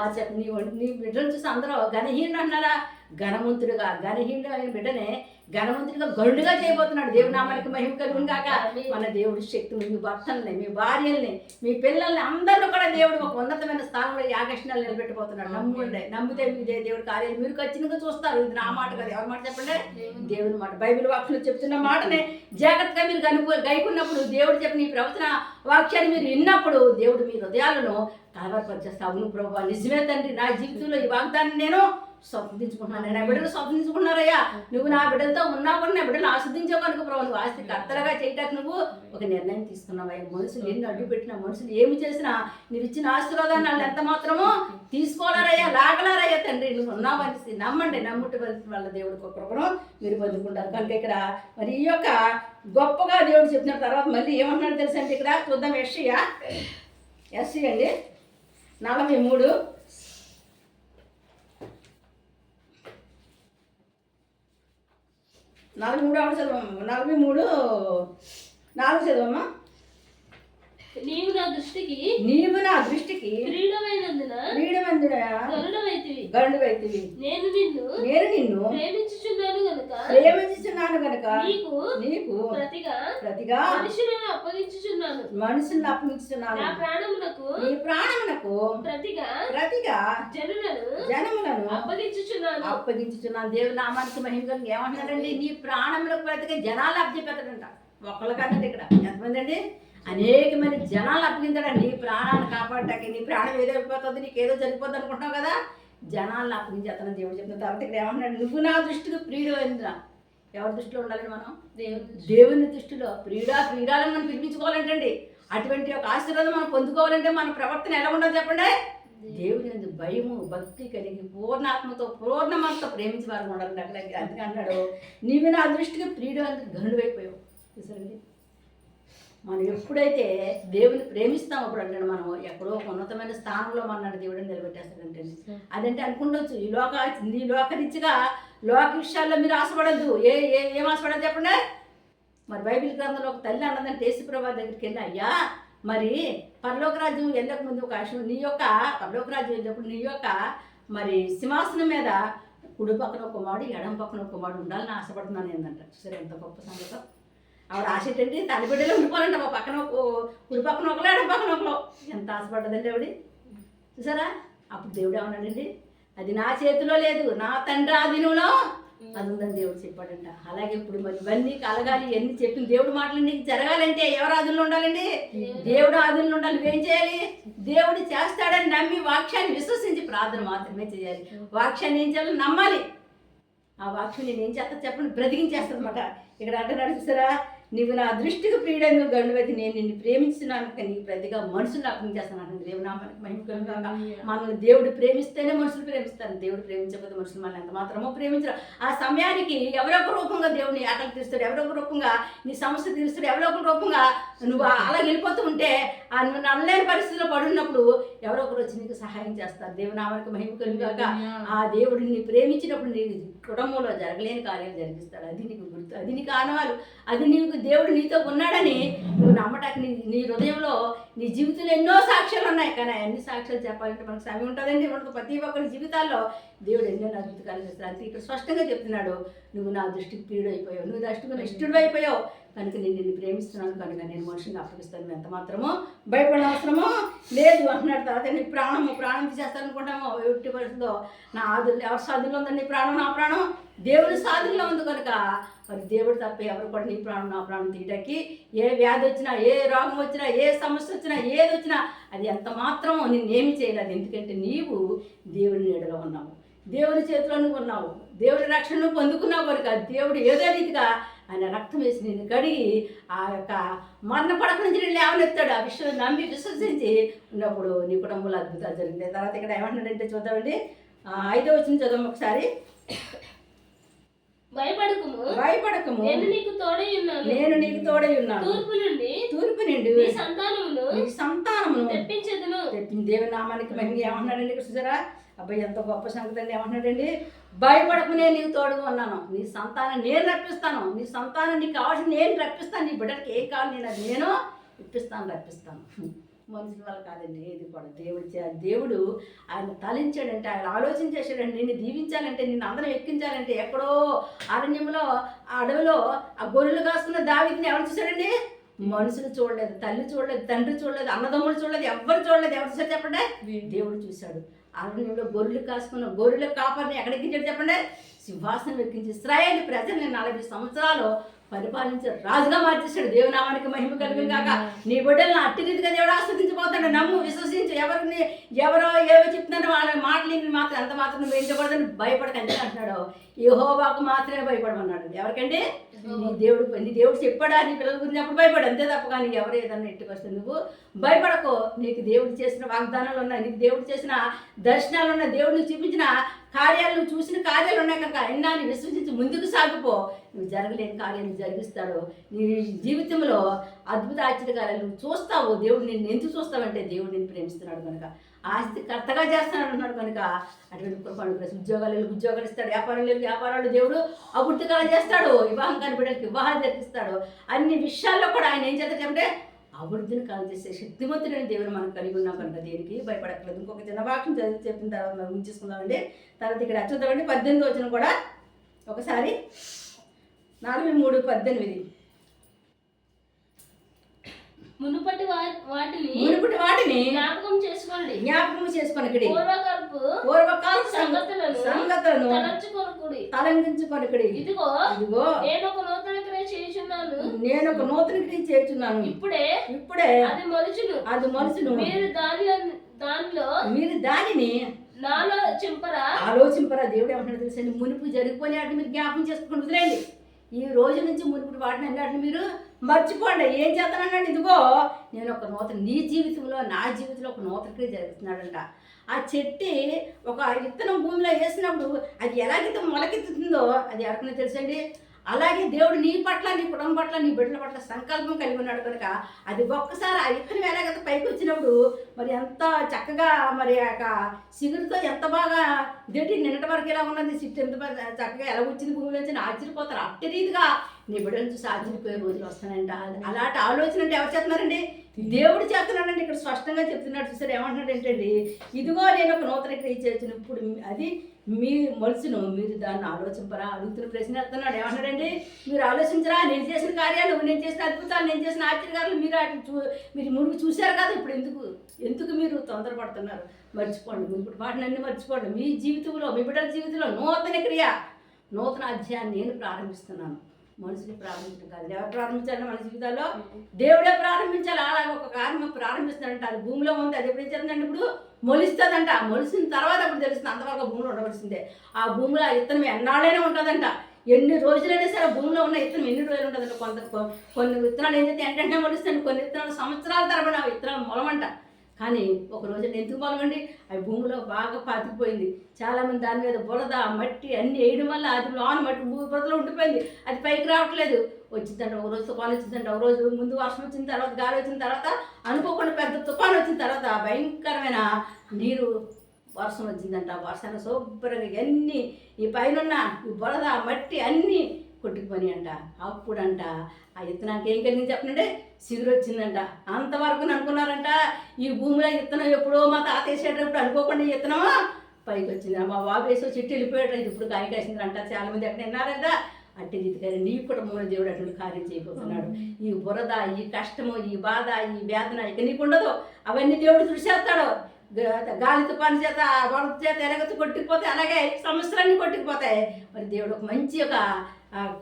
మార్చేస్తున్నాడు. నీ బిడ్డలు చూసి అందరూ ఘనహీనుడు అంటున్నారా? ఘనవంతుడుగా, ఘనహీనుడు అయిన బిడ్డనే ఘనవంతుడిగా గరుడుగా చేయబోతున్నాడు. దేవుడి నామానికి మహిమ కలుగును గాక. మన దేవుడి శక్తిని, మీ భర్తల్ని, మీ భార్యల్ని, మీ పిల్లల్ని అందరినీ కూడా దేవుడు ఒక ఉన్నతమైన స్థానంలో ఈ ఆగస్టు నెలలో నిలబెట్టబోతున్నాడు. నమ్ముండే, నమ్మితే మీదే దేవుడి కార్యాలు మీరు ఖచ్చితంగా చూస్తారు. ఇది నా మాట కదా, ఎవరి మాట చెప్పండి? దేవుని మాట. బైబిల్ వాక్యంలో చెప్తున్న మాటనే జాగ్రత్తగా మీరు గైకున్నప్పుడు, దేవుడు చెప్పిన ఈ ప్రవచన వాక్యాన్ని మీరు విన్నప్పుడు దేవుడు మీ హృదయాలను కలవరపరిచేస్తా. అవును ప్రభువా, నిజమే తండ్రి, నా జీవితంలో ఈ వాగ్దాన్ని నేను స్వతంత్రించుకుంటున్నాను. నా బిడ్డలు స్వతంత్రించుకున్నారయ్యా. నువ్వు నా బిడ్డలతో ఉన్నావు కూడా, నా బిడ్డలు ఆస్వాదించావు కనుక ప్రభు, నువ్వు ఆస్తి కర్తలుగా చేయటానికి నువ్వు ఒక నిర్ణయం తీసుకున్నావయ్యా. మనుషులు ఎన్ని అడ్డు పెట్టినా, మనుషులు ఏమి చేసినా నువ్వు ఇచ్చిన ఆశీర్వాదాన్ని వాళ్ళు ఎంత మాత్రమో తీసుకోలేరయ్యా, లాగలారయ్యా తండ్రి. నువ్వు ఉన్నావని నమ్మండి. నమ్ముటి వాళ్ళ దేవుడికి ఒక కృపను మీరు పొందుకుంటారు కనుక ఇక్కడ మరి ఈ యొక్క గొప్పగా దేవుడు చెప్పిన తర్వాత మళ్ళీ ఏమంటున్నాడు తెలుసా అంటే ఇక్కడ చూద్దాం. ఎస్సీ అండి 43 43 4 చదవమ్మా. నీవు నా దృష్టికి గరుడవైతివి. నేను నిన్ను ప్రేమించుచున్నాను గనుక నీకు ప్రతిగా మనుషులను అప్పగించుచున్నాను. నా ప్రాణమునకు ప్రతిగా జనములను అప్పగించుచున్నాను. దేవుని నామానికి మహిమ. ఏమంటున్నారండి? నీ ప్రాణములకు ప్రతిగా జనాలు అప్పచెప్తాడంట. ఒకళ్ళు కాదండి, ఇక్కడ ఎంతమంది అండి? అనేక మంది జనాలు అప్పగించాడండి. నీ ప్రాణాన్ని కాపాడటానికి. నీ ప్రాణం ఏదో అయిపోతుంది, నీకు ఏదో జరిగిపోద్ది అనుకుంటున్నావు కదా, జనాలను అప్పగించేస్తానని దేవుడు చెప్తున్న తర్వాత ఇక్కడ ఏమంటున్నాడు? నువ్వు నా దృష్టికి ప్రియుడు అయిందిరా. ఎవరి దృష్టిలో ఉండాలండి మనం? దేవుని దృష్టిలో ప్రియురాలను మనం పిలిపించుకోవాలంటండి. అటువంటి ఒక ఆశీర్వాదం మనం పొందుకోవాలంటే మన ప్రవర్తన ఎలా ఉండాలి చెప్పండి? దేవుని యందు భయము, భక్తి కలిగి పూర్ణాత్మతో, పూర్ణ మనతో ప్రేమించి వారు ఉండాలండి. అక్కడ అందుకే అన్నాడు, నీవు నా దృష్టికి ప్రియుడు అని గనుడైపోయావు. చూసారండి, మనం ఎప్పుడైతే దేవుని ప్రేమిస్తాం అప్పుడు అంటాడు మనం ఎక్కడో ఉన్నతమైన స్థానంలో మన్నాడు దేవుడిని నిలబెట్టేస్తాడంటే. అదంటే అనుకుండొచ్చు ఈ లోకరీత్యగా లోక విషయాల్లో మీరు ఆశపడద్దు. ఏం ఆశపడదు చెప్పండి? మరి బైబిల్ గ్రంథంలో ఒక తల్లి అన్నదంటే యేసుప్రభు దగ్గరికి వెళ్ళి, అయ్యా మరి పరలోక రాజ్యం వెళ్ళక ముందు ఒక ఆశ, నీ యొక్క పరలోక రాజ్యం వెళ్ళినప్పుడు నీ యొక్క మరి సింహాసనం మీద కుడి పక్కన ఒక కుమారుడు, ఎడం పక్కన ఒక కుమారుడు ఉండాలని ఆశపడుతున్నాను ఏంటంట. సరే, ఎంత గొప్ప సంగతం. ఆవిడ ఆశ ఏంటంటే తల్లి బిడ్డలో ఉండిపోవాలంట, ఒక పక్కన కుడి పక్కన ఒకలో ఎడం పక్కన ఒకలో. ఎంత ఆశపడ్డదండి ఆవిడ, చూసారా? అప్పుడు దేవుడు ఏమన్నాడండి, అది నా చేతిలో లేదు, నా తండ్రి ఆధీనంలో అది ఉందని దేవుడు చెప్పాడంట. అలాగే ఇప్పుడు మరి ఇవన్నీ కలగాలి, ఎన్ని చెప్పిన దేవుడు మాటలు నీకు జరగాలంటే ఎవరు ఆధీనంలో ఉండాలండి? దేవుడు ఆధీనంలో ఉండాలి. నువ్వేం చేయాలి? దేవుడు చేస్తాడని నమ్మి వాక్యాన్ని విశ్వసించి ప్రార్థన మాత్రమే చేయాలి. వాక్యాన్ని ఏం చేయాలి? నమ్మాలి. ఆ వాక్యం నేను ఏం చేస్తా చెప్పండి, బ్రతికించేస్తుంది అనమాట. ఇక్కడ అంటున్నాడు చూసారా, నీవు నా దృష్టికి ప్రియుడైన గండువతి, నేను నిన్ను ప్రేమించున్నాను కానీ ప్రతిగా మనుషులు అప్పగించేస్తాను. దేవుడు నామానికి మహిమ కలుగుగాక. మనల్ని దేవుడు ప్రేమిస్తేనే మనుషులు ప్రేమిస్తారు. దేవుడు ప్రేమించకపోతే మనుషులు మనల్ని ఎంత మాత్రమో ప్రేమించరు. ఆ సమయానికి ఎవరో ఒక రూపంగా దేవుడిని ఆకలి తీరుస్తాడు, ఎవరో ఒక రూపంగా నీ సమస్య తీరుస్తాడు, ఎవరో ఒక రూపంగా నువ్వు అలా వెళ్ళిపోతూ ఉంటే ఆ నువ్వు నల్లలేని పరిస్థితిలో పడున్నప్పుడు ఎవరో ఒకరు వచ్చి నీకు సహాయం చేస్తారు. దేవుడు నామానికి మహిమ కలుగుగాక. ఆ దేవుడిని ప్రేమించినప్పుడు నీ కుటుంబంలో జరగలేని కార్యాలు జరిగిస్తాడు. అది నీకు గుర్తు, అది నీకు ఆనవాలు, అది నీకు దేవుడు నీతో ఉన్నాడని నువ్వు నమ్మటానికి నీ హృదయంలో నీ జీవితంలో ఎన్నో సాక్ష్యాలు ఉన్నాయి. కానీ అన్ని సాక్ష్యాలు చెప్పాలంటే మనకు సమయం ఉంటుందండి, ఉండదు. ప్రతి ఒక్కరి జీవితాల్లో దేవుడు ఎన్నో అద్భుతాలు చేస్తాడు. అంతే ఇక్కడ స్పష్టంగా చెప్తున్నాడు, నువ్వు నా దృష్టికి ప్రియుడు అయిపోయావు, నువ్వు దృష్టికి ఇష్టడు అయిపోయావు కనుక నేను నిన్ను ప్రేమిస్తున్నాను కనుక నేను మనుషుని అప్పగిస్తాను, ఎంత మాత్రమో భయపడిన అవసరమో లేదు అంటున్నాడు. తర్వాత నీ ప్రాణం తీసేస్తానుకుంటామో ఎట్టి పరిస్థితిలో నా ఆదులు ఎవరి సాధుల్లో ఉందని నీ ప్రాణం నా ప్రాణం దేవుడి సాధుల్లో ఉంది కనుక మరి దేవుడు తప్ప ఎవరు కూడా నీ ప్రాణం నా ప్రాణం తీయటానికి ఏ వ్యాధి వచ్చినా, ఏ రోగం వచ్చినా, ఏ సమస్య వచ్చినా, ఏది వచ్చినా అది ఎంత మాత్రమో నిన్నేమి చేయలేదు. ఎందుకంటే నీవు దేవుడి నీడలో ఉన్నావు, దేవుని చేతిలో నువ్వు ఉన్నావు, దేవుడి రక్షణను పొందుకున్నావు కనుక దేవుడు ఏదో రీతిగా ఆయన రక్తం వేసి నిన్ను కడిగి ఆ యొక్క మరణ పడక నుంచి నేను లేవనెత్తాడు. ఆ విషయం నమ్మి విశ్వసించి ఉన్నప్పుడు నీ కుటుంబంలో అద్భుతాలు జరిగింది. తర్వాత ఇక్కడ ఏమంటున్నాడంటే చూద్దామండి, 5వ వచనం చదవం ఒకసారి. భయపడకము నేను నీకు తోడై ఉన్నాను, తూర్పు నుండి నీ సంతానమును తెప్పించెదను. దేవుని నామానికి మహిమ. ఏమంటున్నాడండి ఇక్కడ చూసారా? అబ్బాయి ఎంత గొప్ప సంగతి అండి. ఏమంటున్నాడండి, భయపడకు నేను నీకు తోడుగా ఉన్నాను, నీ సంతానం నేను రప్పిస్తాను, నీ సంతానం నీకు కావాల్సింది నేను రప్పిస్తాను, నీ బిడ్డకి ఏం కావాలి నేను రప్పిస్తాను. మనుషుల వల్ల కాదండి ఏది కూడా. దేవుడు ఆయన తలించాడంటే, ఆయన ఆలోచన చేశాడంటే, నిన్ను దీవించాలంటే, నిన్ను అందరం ఎక్కించాలంటే ఎక్కడో అరణ్యంలో ఆ అడవిలో ఆ గొర్రెలు కాసుకున్న దావీదుని ఎవరు చూశాడండి? మనుషులు చూడలేదు, తల్లి చూడలేదు, తండ్రి చూడలేదు, అన్నదమ్ములు చూడలేదు, ఎవరు చూడలేదు. ఎవరు చూసారు చెప్పండి? దేవుడు చూశాడు. అరణ్యంలో గొర్రెలు కాసుకున్న గొర్రెల కాపరిని ఎక్కడ ఎక్కించాడు చెప్పండి? సింహాసనం ఎక్కించి ఇశ్రాయేలు ప్రజల్ని 40 సంవత్సరాలు పరిపాలించే రాజుగా మార్చేశాడు. దేవునామానికి మహిమ కలుగును గాక. నీ బిడ్డలను అట్టి రీతిగా దేవుడు ఆస్వాదించబోతాడు. నమ్ము, విశ్వసించు. ఎవరో ఏవో చెప్తున్నారో వాళ్ళ మాటలు మాత్రం ఎంత మాత్రం నువ్వు ఎంచకూడదని భయపడకండి అంటున్నాడు. యెహోవాకు మాత్రమే భయపడమన్నాడు. ఎవరికండి? నీ దేవుడు చెప్పాడా నీ పిల్లల గురించి అప్పుడు భయపడు, అంతే తప్ప. కానీ ఎవరు ఏదన్నా ఎట్టుకొస్తే నువ్వు భయపడకో. నీకు దేవుడు చేసిన వాగ్దానాలు ఉన్నాయి, నీకు దేవుడు చేసిన దర్శనాలు ఉన్నాయి, దేవుడు నీకు చూపించిన కార్యాలు, నువ్వు చూసిన కార్యాలు ఉన్నాయి కనుక ఎన్నాన్ని విశ్వసించి ముందుకు సాగిపో. నువ్వు జరగలేని కార్యాలు జరుగుతాడు. నీ జీవితంలో అద్భుత ఆశ్చర్యకార్యాలు నువ్వు చూస్తావు. దేవుడు నిన్ను ఎందుకు చూస్తావంటే దేవుడు నిన్ను ప్రేమిస్తున్నాడు కనుక, ఆస్తి కర్తగా చేస్తున్నాడు అన్నాడు కనుక అటువంటి కృపను ఉద్యోగాలు ఇస్తాడు, వ్యాపారాలు దేవుడు అభివృద్ధికాలు చేస్తాడు, వివాహం కాని బిడ్డలకి వివాహాలు జరిపిస్తాడు. అన్ని విషయాల్లో కూడా ఆయన ఏం చేస్తాడంటే అభివృద్ధిని కలుగజేసే శక్తివంతుడైన దేవుని మనం కలిగి ఉన్నాం కనుక దేనికి భయపడక్కర్లేదు. ఇంకొక చిన్న వాక్యం చెప్పిన తర్వాత మనం ఉంచేసుకుందామండి. తర్వాత ఇక్కడ చూద్దామండి 18వ వచనం కూడా ఒకసారి. 43:18 మునుపటి వాటిని జ్ఞాపకం చేసుకోండి, పూర్వకాలపు సంగతులను తలంకించుకొనుడి. ఇదిగో నేను ఒక నూతన క్రియ చేయుచున్నాను, ఇప్పుడే అది మొలుచును. మీరు దానిని ఆలోచింపరా. దేవుడు ఏమంటున్నాడు తెలుసండి? మునుపు జరిగిపోయిన వాటిని మీరు జ్ఞాపకం చేసుకుని వదిలేయండి. ఈ రోజు నుంచి మునుపు వాటిని అన్నిటిని మీరు మర్చిపోండి. ఏం చేస్తానన్నాడు? ఇదిగో నేను ఒక నూతన, నీ జీవితంలో నా జీవితంలో ఒక నూతన క్రియ జరుగుతున్నాడంట. ఆ చెట్టు ఒక విత్తనం భూమిలో వేసినప్పుడు అది ఎలాగైతే మొలకెత్తుతుందో అది ఎవరికైనా తెలుసండి? అలాగే దేవుడు నీ పట్ల, నీ కుటుంబం పట్ల, నీ బిడ్డల పట్ల సంకల్పం కలిగి ఉన్నాడు కనుక అది ఒక్కసారి ఆ విత్తనం ఎలాగైతే పైకి వచ్చినప్పుడు మరి ఎంత చక్కగా మరి ఆ సిగురుతో ఎంత బాగా ఇదేంటి నిన్నటి వరకు ఎలా ఉన్నది, సిట్టు ఎంత చక్కగా ఎలా వచ్చింది భూమిలో వచ్చి ఆశ్చర్యపోతారు. అట్టి రీతిగా నీ బిడ్డలను చూసి ఆశ్చర్యపోయే రోజులు వస్తానంట. అలాంటి ఆలోచన అంటే ఎవరు చేస్తున్నారండి? దేవుడు చేస్తున్నాడండి. ఇక్కడ స్పష్టంగా చెప్తున్నాడు. చూసారు ఏమంటున్నాడు ఏంటండి, ఇదిగో నేను ఒక నూతన క్రియ చేసిన ఇప్పుడు అది మీ మనసును మీరు దాన్ని ఆలోచింపరా అడుగుతున్న ప్రశ్న ఎత్తున్నాడు. ఏమంటాడండి, మీరు ఆలోచించరా, నేను చేసిన కార్యాలు, నేను చేసిన అద్భుతాలు, నేను చేసిన ఆశ్చర్యాలు మీరు మీరు మునుగు చూశారు కదా, ఇప్పుడు ఎందుకు మీరు తొందరపడుతున్నారు? మర్చిపోండి, ఇప్పుడు వాటిని మర్చిపోండి. మీ జీవితంలో, మీ బిడ్డల జీవితంలో నూతన క్రియ, నూతన అధ్యాయాన్ని నేను ప్రారంభిస్తున్నాను. మనుషులు ప్రారంభించడం కాదు. ఎవరు ప్రారంభించాలి మన జీవితాల్లో? దేవుడే ప్రారంభించాలి. అలాగే ఒక కార్యం ప్రారంభిస్తాడంట, అది భూమిలో ఉంది. అది ఎప్పుడు చేస్తుందంటే ఇప్పుడు మొలుస్తుందంట. మొలిసిన తర్వాత అప్పుడు తెలుస్తుంది, అంతవరకు భూమిలో ఉండవలసిందే. ఆ భూమిలో ఆ విత్తనం ఎన్నాళ్ళైనా ఉంటుందంట. ఎన్ని రోజులైనా సరే భూమిలో ఉన్న విత్తనం ఎన్ని రోజులు ఉంటుందంట. కొన్ని విత్తనాలు ఏం చేస్తే వెంటనే మొలుస్తాయి, కొన్ని విత్తనాలు సంవత్సరాల తరబడి ఆ విత్తనాలు మొలమంట. కానీ ఒక రోజు ఎందుకు పొలమండి, అవి భూమిలో బాగా పాతిపోయింది. చాలామంది దాని మీద బురద మట్టి అన్నీ వేయడం వల్ల అది లోన మట్టి బురదలో ఉండిపోయింది, అది పైకి రావట్లేదు. వచ్చిందంట ఒక రోజు తుఫాను వచ్చిందంట. ఒక రోజు ముందు వర్షం వచ్చిన తర్వాత, గాలి వచ్చిన తర్వాత, అనుకోకుండా పెద్ద తుఫాను వచ్చిన తర్వాత భయంకరమైన నీరు వర్షం వచ్చిందంట. వర్షాన్ని శుభ్రంగా అన్నీ ఈ పైన ఈ బురద మట్టి అన్నీ కొట్టుకుపోయి అంట. అప్పుడంట ఆ విత్తనానికి ఏం కలిగింది చెప్పనంటే సిగురు వచ్చిందంట. అంతవరకు అనుకున్నారంట ఈ భూమిలో విత్తనం ఎప్పుడో మా తాత వేసేటప్పుడు అనుకోకుండా విత్తనమా పైకి వచ్చింది. మా బాబు వేసో చెట్టు వెళ్ళిపోయాడు, ఇది ఇప్పుడు కాయ కాసిందంట. చాలా మంది ఎక్కడ విన్నారంట. అట్టి రీతిగానే నీ కుటుంబంలో దేవుడు అటువంటి కార్యం చేయబోతున్నాడు. ఈ బురద, ఈ కష్టము, ఈ బాధ, ఈ వేదన ఇక నీకు ఉండదు. అవన్నీ దేవుడు చూసేస్తాడు. గాలి తుఫాను చేత, వరద చేత ఎరగతి కొట్టుకుపోతాయి, అలాగే సమస్యలన్నీ కొట్టుకుపోతాయి. మరి దేవుడు ఒక మంచి ఒక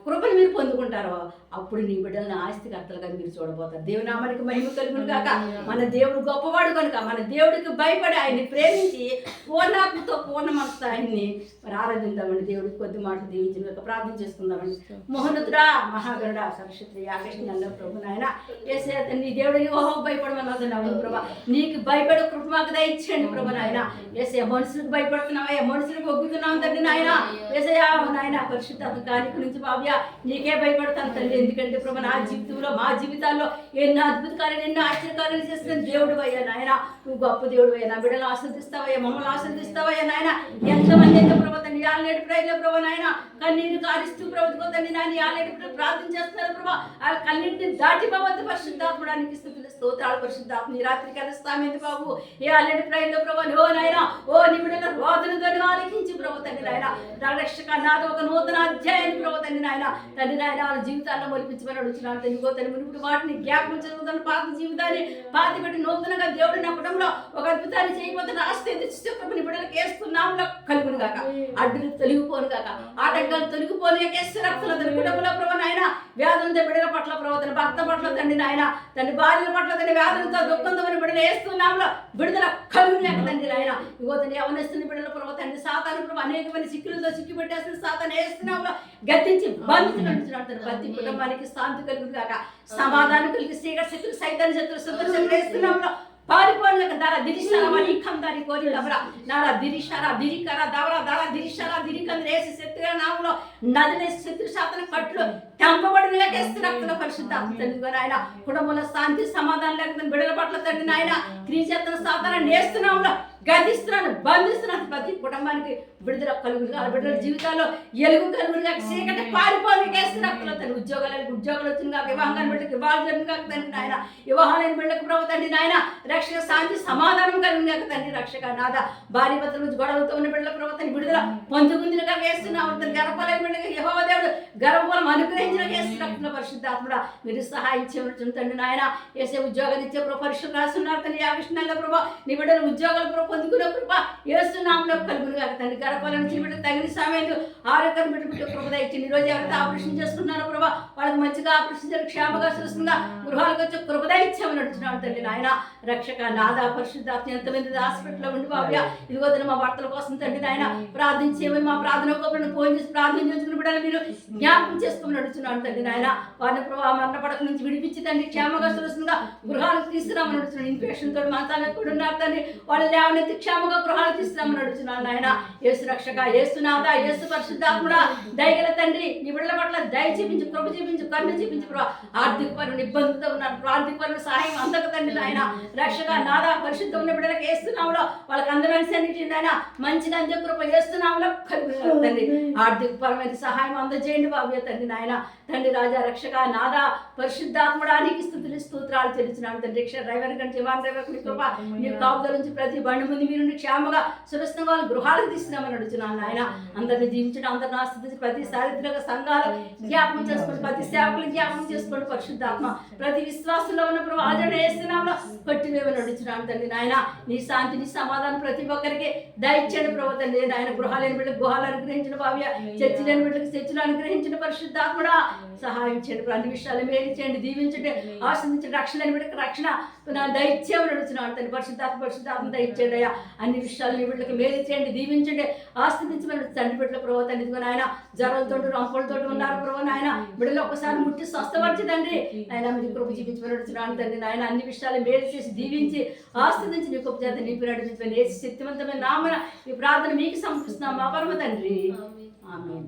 కృపను మీరు పొందుకుంటారో అప్పుడు నీ బిడ్డలను ఆస్తికర్తలుగా మీరు చూడబోతారు. దేవుని నామానికి మహిమ కలుగును కాక. మన దేవుడు గొప్పవాడు కనుక మన దేవుడికి భయపడి ఆయన్ని ప్రేమించి పూర్ణాత్మతో పూర్ణ మనసుతో ఆయన్ని మరి ఆరాధిద్దామండి. దేవుడికి కొద్ది మాటలు దీవించిన ప్రార్థన చేసుకుందామండి. మోహనుతుడా, మహాగరుడా, సరస్వతి ఆకర్షణ ప్రభు నాయన ఏసే నీ దేవుడికి భయపడమన్నది ప్రభా. నీకు భయపడే కృప మాకు దయచేయండి ప్రభు నాయన. ఏసే మనుషులకు భయపడుతున్నావా, మనుషులకు ఒగ్గుతున్నావు తండ్రి నాయన. ఏసయా నాయన పరిశుద్ధ కార్యక్రమం నుంచి బాబయ్య నీకే భయపడతాను తండ్రి. ఎందుకంటే ప్రభు నా జీవితంలో, మా జీవితాల్లో ఎన్నో అద్భుత కార్యాలు, ఎన్నో ఆశ్చర్యకార్యాలు చేస్తున్న దేవుడు అయ్యా నాయన. నువ్వు గొప్ప దేవుడు అయ్యా. నా బిడ్డలు ఆస్వాదిస్తావయ్యా, మమ్మల్ని ఆస్వాదిస్తావయ్యా నాయన. ఎంతమంది ఎంత ప్రభు తండ్రి ఆల్రెడీ ప్రజలు ప్రభు నాయన కన్నీరు కారిస్తూ ప్రభుత్వం తండ్రి నాయన ఆల్రెడీ ప్రార్థన చేస్తున్నారు ప్రభా. ఆ కన్నీటిని దాటిపోవద్దు పరిశుద్ధాత్మడానికి స్థుతులు స్తోత్రాలు. పరిశుద్ధాత్మ ఈ రాత్రికి వెళ్ళస్తామేంది బాబు. ఏ ఆల్రెడీ ప్రజలు ప్రభు ఓ నాయన, ఓ నీ బిడ్డల రోదనతో ఆలకించి ప్రభు తండ్రి నాయన రక్షక నాది ఒక నూతన అధ్యాయాన్ని ప్రభు తండ్రి నాయన. తండ్రి నాయన వాళ్ళ జీవితాల్లో మొలిపించమని అడుగుతున్నాను తండ్రి. గో తండ్రి మునుపుడు వాటిని జ్ఞాపకం చదువుతాను. పాత జీవితాన్ని పాతి పెట్టి నూతనంగా దేవుడు నా కుటుంబంలో ఒక అద్భుతాన్ని చేయబోతున్న ఆస్తి నీ బిడ్డలకు వేస్తున్నాములో కలుగును గాక. అడ్డులు తొలగిపోను గాక, ఆటంకాలు తొలగిపోను రక్తుల కుటుంబంలో ప్రభు నాయన వ్యాధులతో బిడ్డల పట్ల ప్రభు తన భర్త పట్ల తండ్రి నాయన తండ్రి భార్యల పట్ల తండ్రి వ్యాధులతో దుఃఖంతో బిడ్డలు వేస్తున్నాములో విడుదల కలుగును గాక తండ్రి నాయన. ఇగో తండ్రి ఎవరిస్తున్న బిడ్డల ప్రభు తండ్రి సాతాను ప్రభు అనేకమైన సిక్కులతో సిక్కి పెట్టేస్తున్న సాతాను వేస్తున్నాములో గద్దించి బంధించినట్టున్నాడు తండ్రి. ప్రతి కుటుంబానికి శాంతి కలుగును గాక, సమాధానం కలిగి శ్రీగర్ శక్తులు సైతాన్ని శత్రులు శుద్ధ వేస్తున్నాములో పారిపోయిన దారా దిరిశారా మరి కందారి కోరి దబరా నారా దిరిశారా దిరికరా దవరా దారా దిరిశారా దిరికంద వేసి శత్రుగా నామలో నదిలే శత్రు శాతన కట్లు తెంపబడిన రక్తుల పరిశుద్ధాత్మ తండ్రి నాయన. కుటుంబంలో శాంతి సమాధానం లేకపోతే బిడ్డల పట్ల తండ్రి నాయన క్రీచేతన సాతానాన్ని వేస్తున్నాములో గదిస్తున్నాను, బంధిస్తున్నాను. ప్రతి కుటుంబానికి విడుదల కలుగులుగా, బిడ్డల జీవితాల్లో ఎలుగు కలుగులుగా, చీకటి పారిపోయి వేస్తున్నట్లు తండ్రి. ఉద్యోగాలు వచ్చింది కాక, వివాహాన్ని బిడ్డకి వివాహాలు జరిగింది కాక తండ్రి నాయన. వివాహాలైన బిడ్డకు ప్రభు తండ్రి నాయన రక్షక శాంతి సమాధానం కలిగింది కాక తండ్రి. రక్షక నాద భార్య భర్తల నుంచి గొడవలతో ఉన్న బిడ్డల ప్రభు తండ్రి విడుదల పొందుకుందిగా వేస్తున్నాము తండ్రి. గర్భాలైన బిడ్డకి యెహోవా దేవుడు గర్భఫలం అనుగ్రహించిన వేస్తున్నట్లు పరిశుద్ధాత్ముడా మీరు సహాయం చేయవచ్చు తండ్రి నాయన. వేసే ఉద్యోగాలు ఇచ్చే ప్రభు పరిశుద్ధ రాస్తున్నారు తండ్రి. ఆ విషయంలో ప్రభు నీ బిడ్డలు ఉద్యోగాలు ప్రభు పొందుకునే కృప యేసునామములో కలుగును గాక తండ్రి. గర్భఫలం నుంచి బిడ్డ తగిన సమయంలో ఆరోగ్యం బిడ్డ కృప దయచేయండి. ఈ రోజు ఎవరైతే ఆపరేషన్ చేసుకున్నారో ప్రభు వాళ్ళకి మంచిగా ఆపరేషన్ చేసి క్షేమంగా చూస్తుందిగా గృహాలకు వచ్చి కృప దయచేయమని నడుచున్నాడు తండ్రి నాయన. రక్షక నాద పరిశుద్ధాత్మ ఎంతమంది హాస్పిటల్లో ఉండి బాబు ఇదిగో మా భర్తల కోసం తండ్రి నాయన ప్రార్థించేమని మా ప్రార్థన గోపులను ఫోన్ చేసి ప్రార్థన చేసుకుని బిడ్డలు మీరు జ్ఞాపకం చేసుకోమని నడుచున్నాడు తండ్రి నాయన. వారిని ప్రభావ మరణ పడక నుంచి విడిపించి తండ్రి క్షేమంగా చూస్తుందిగా గృహాలకు తీసుకురామని నడుచున్నాడు. ఇన్ఫెక్షన్ తోటి మాతాన్ని కూడా ఉన్నారు తండ్రి. వాళ్ళు లేవనెత్తి క్షేమంగా గృహాలు తీసుకురామని నడుచున్నాడు నాయన. యేసు రక్షక, యేసునాథ, యేసు పరిశుద్ధాత్ముడా దయగల తండ్రి నీ బిడ్డల పట్ల దయ చూపించు, కృప చూపించు, కరుణ చూపించు ప్రభావ. ఆర్థిక పరుని ఇబ్బందులతో ఉన్నారు, ఆర్థిక పరుని సహాయం అందక తండ్రి నాయన. రక్షక నాద పరిశుద్ధం ఉన్న బిడ్డలకు వేస్తున్నాములో వాళ్ళకి అందమైన సన్నిధి నాయన మంచిగా అందే కృప వేస్తున్నాములో కలుగుతుంది తండ్రి. ఆర్థిక పరమైన సహాయం అందజేయండి బాబు తండ్రి నాయన. తండ్రి రాజా రక్షక నాదా పరిశుద్ధాత్మడా నీకు స్తుతులు స్తోత్రాలు చెల్లించినాను తండ్రి. రిక్షా డ్రైవర్ కంటే విమాన డ్రైవర్ నీ కృప నీ కాపుదల నుంచి ప్రతి బండి ముందు మీరు క్షేమగా సురక్షితంగా వాళ్ళ గృహాలకు తీస్తున్నామని అడుగుతున్నాను నాయన. అందరిని జీవించడం, అందరిని ఆస్వాదించి ప్రతి చారిత్రక సంఘాలు జ్ఞాపకం చేసుకోండి, ప్రతి సేవకులు జ్ఞాపకం చేసుకోండి. పరిశుద్ధాత్మ ప్రతి విశ్వాసంలో ఉన్న ప్రభు ఆచరణ చేస్తున్నాము కొట్టివేమని అడుగుతున్నాను తండ్రి నాయన. నీ శాంతి నీ సమాధానం ప్రతి ఒక్కరికి దయచేయండి ప్రభు తండ్రి నాయన. గృహాలేని బిడ్డలకు గృహాలు అనుగ్రహించిన భావ్య, చర్చి లేని బిడ్డలకు చర్చలు అనుగ్రహించిన పరిశుద్ధాత్మడా సహాయం చేయండి. అన్ని విషయాలు మేలు చేయండి, దీవించండి, ఆశ్రదించండి. రక్షణ లేని బిడ్డకు రక్షణ దయచేయమని అడుగుతున్నాను తండ్రి. పరిశుద్ధాత్మ దయచేయండి అయ్యా. అన్ని విషయాలు నీ బిడ్డలకు మేలు చేయండి, దీవించండి, ఆశ్రదించమని తండ్రి బిడ్డల ప్రభు తండ్రి నాయన. జ్వరాలతో రంపులతో ఉన్నారు ప్రభు నాయన. బిడ్డలు ఒక్కసారి ముట్టి స్వస్థపరచదండి ఆయన. మీరు కృప చూపించమని అడుగుతున్నాను తండ్రి నాయన. అన్ని విషయాలు మేలు చేసి దీవించి ఆశ్రదించి నీ గొప్ప చేత నింపి నడిపించమని యేసు శక్తివంతమైన నామమున ఈ ప్రార్థన మీకు సమర్పిస్తున్నాం మా పరమ తండ్రి. ఆమేన్.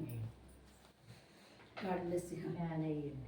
God bless you.